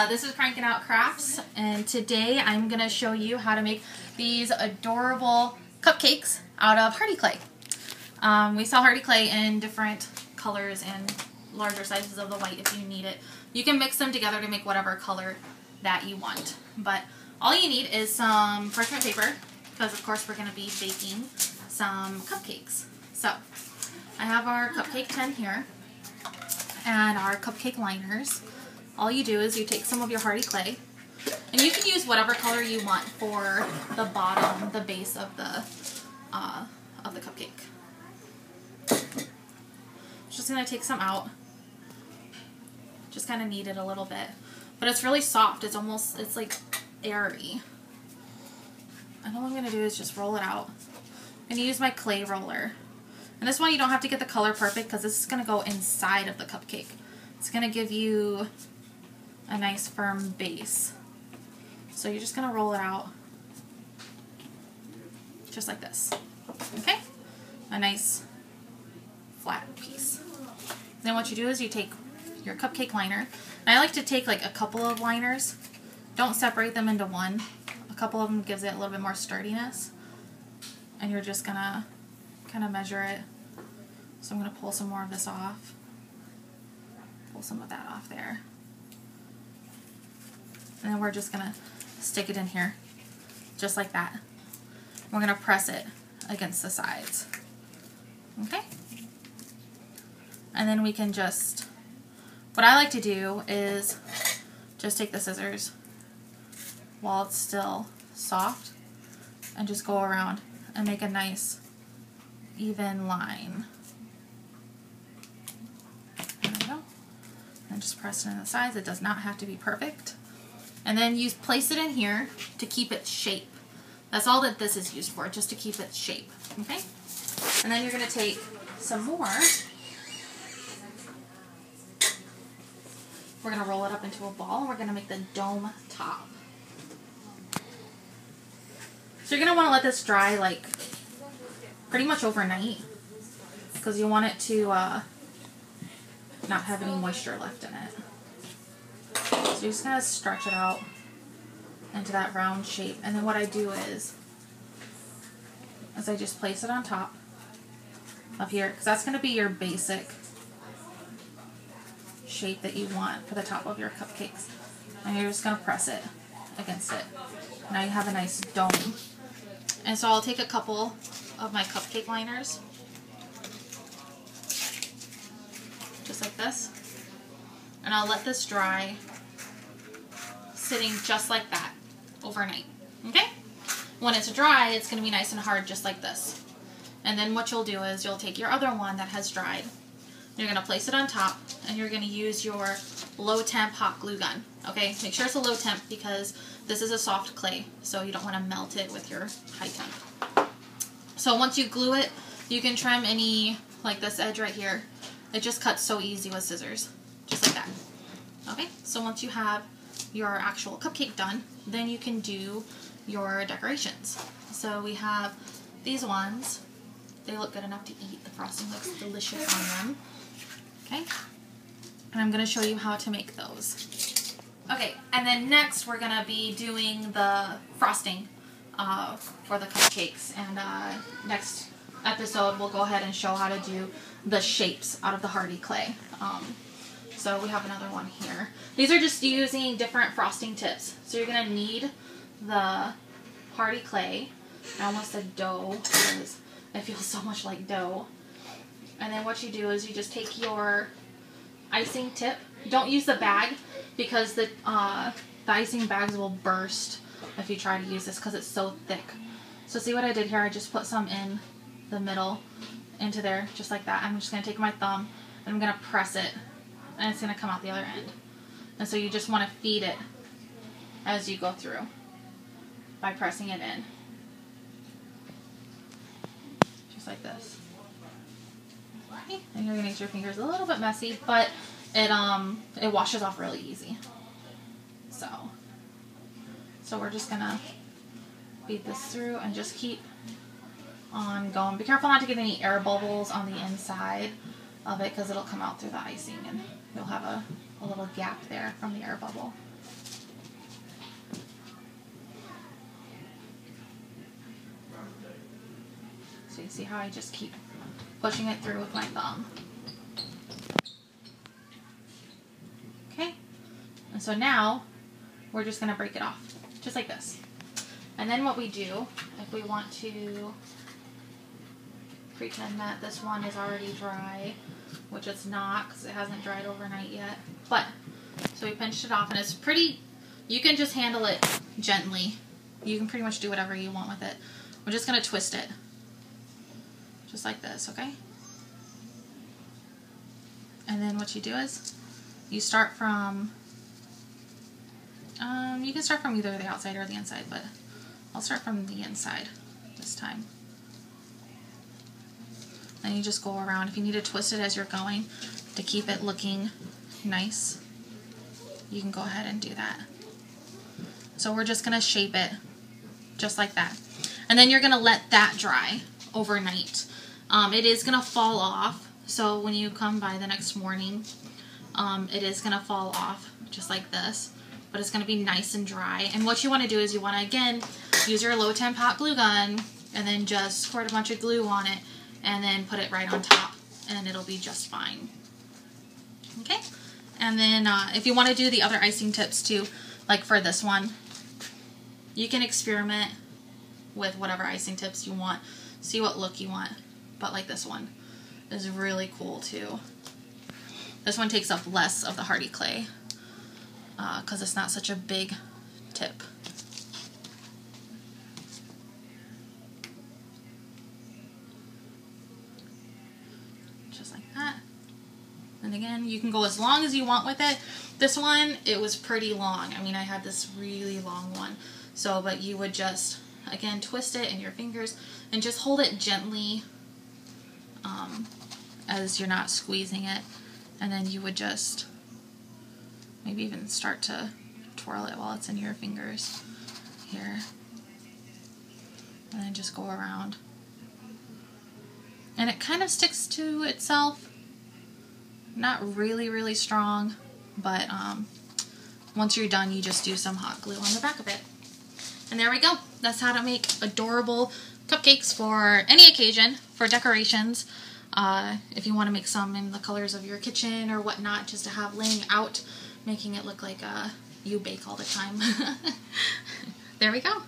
This is Crankin Out Crafts, and today I'm going to show you how to make these adorable cupcakes out of Hearty clay. We sell Hearty clay in different colors and larger sizes of the white if you need it. You can mix them together to make whatever color that you want. But all you need is some parchment paper, because of course we're going to be baking some cupcakes. So I have our cupcake tin here and our cupcake liners. All you do is you take some of your Hearty clay, and you can use whatever color you want for the bottom, the base of the cupcake. Just gonna take some out. Just kind of knead it a little bit, but it's really soft. It's like airy. And all I'm gonna do is just roll it out. I'm gonna use my clay roller. And this one you don't have to get the color perfect because this is gonna go inside of the cupcake. It's gonna give you a nice firm base. So you're just gonna roll it out just like this. Okay? A nice flat piece. Then what you do is you take your cupcake liner. And I like to take like a couple of liners. Don't separate them into one. A couple of them gives it a little bit more sturdiness. And you're just gonna kind of measure it. So I'm gonna pull some more of this off. Pull some of that off there. And then we're just going to stick it in here, just like that. We're going to press it against the sides. Okay? And then we can just, what I like to do is just take the scissors while it's still soft and just go around and make a nice even line. There we go. And just press it in the sides. It does not have to be perfect. And then you place it in here to keep its shape. That's all that this is used for, just to keep its shape. Okay? And then you're going to take some more. We're going to roll it up into a ball, and we're going to make the dome top. So you're going to want to let this dry like pretty much overnight, because you want it to not have any moisture left in it. So you're just going to stretch it out into that round shape. And then what I do is I just place it on top of here, because that's going to be your basic shape that you want for the top of your cupcakes. And you're just going to press it against it. Now you have a nice dome. And so I'll take a couple of my cupcake liners, just like this, and I'll let this dry sitting just like that overnight. Okay? When it's dry, it's going to be nice and hard just like this. And then what you'll do is you'll take your other one that has dried. You're going to place it on top, and you're going to use your low temp hot glue gun. Okay? Make sure it's a low temp because this is a soft clay, so you don't want to melt it with your high temp. So once you glue it, you can trim any, like this edge right here. It just cuts so easy with scissors. Just like that. Okay? So once you have your actual cupcake done, then you can do your decorations. So we have these ones. They look good enough to eat. The frosting looks delicious on them. Okay? And I'm going to show you how to make those. Okay, and then next we're going to be doing the frosting for the cupcakes. And next episode we'll go ahead and show how to do the shapes out of the Hearty clay. So we have another one here. These are just using different frosting tips. So you're going to need the Hearty clay. I almost said dough because it feels so much like dough. And then what you do is you just take your icing tip. Don't use the bag because the icing bags will burst if you try to use this because it's so thick. So see what I did here? I just put some in the middle into there just like that. I'm just going to take my thumb and I'm going to press it. And it's going to come out the other end. And so you just want to feed it as you go through by pressing it in. Just like this. Okay. And you're going to get your fingers a little bit messy, but it washes off really easy. So we're just going to feed this through and just keep on going. Be careful not to get any air bubbles on the inside of it because it'll come out through the icing and you'll have a little gap there from the air bubble. So you see how I just keep pushing it through with my thumb. Okay, and so now we're just going to break it off, just like this. And then what we do, if we want to pretend that this one is already dry, which it's not because it hasn't dried overnight yet, but, so we pinched it off, and it's pretty, you can just handle it gently. You can pretty much do whatever you want with it. We're just going to twist it, just like this, okay? And then what you do is, you start from, you can start from either the outside or the inside, but I'll start from the inside this time. And you just go around. If you need to twist it as you're going to keep it looking nice, you can go ahead and do that. So we're just going to shape it just like that. And then you're going to let that dry overnight. It is going to fall off. So when you come by the next morning, it is going to fall off just like this. But it's going to be nice and dry. And what you want to do is you want to, again, use your low temp hot glue gun and then just squirt a bunch of glue on it and then put it right on top, and it'll be just fine. Okay? And then if you want to do the other icing tips too, like for this one, you can experiment with whatever icing tips you want. See what look you want. But like this one is really cool too. This one takes up less of the Hearty clay because it's not such a big tip. Just like that. And again, you can go as long as you want with it. This one, it was pretty long. I mean, I had this really long one. So, but you would just, again, twist it in your fingers and just hold it gently as you're not squeezing it. And then you would just maybe even start to twirl it while it's in your fingers here. And then just go around. And it kind of sticks to itself. Not really, really strong, but once you're done, you just do some hot glue on the back of it. And there we go. That's how to make adorable cupcakes for any occasion, for decorations. If you want to make some in the colors of your kitchen or whatnot, just to have laying out, making it look like you bake all the time. There we go.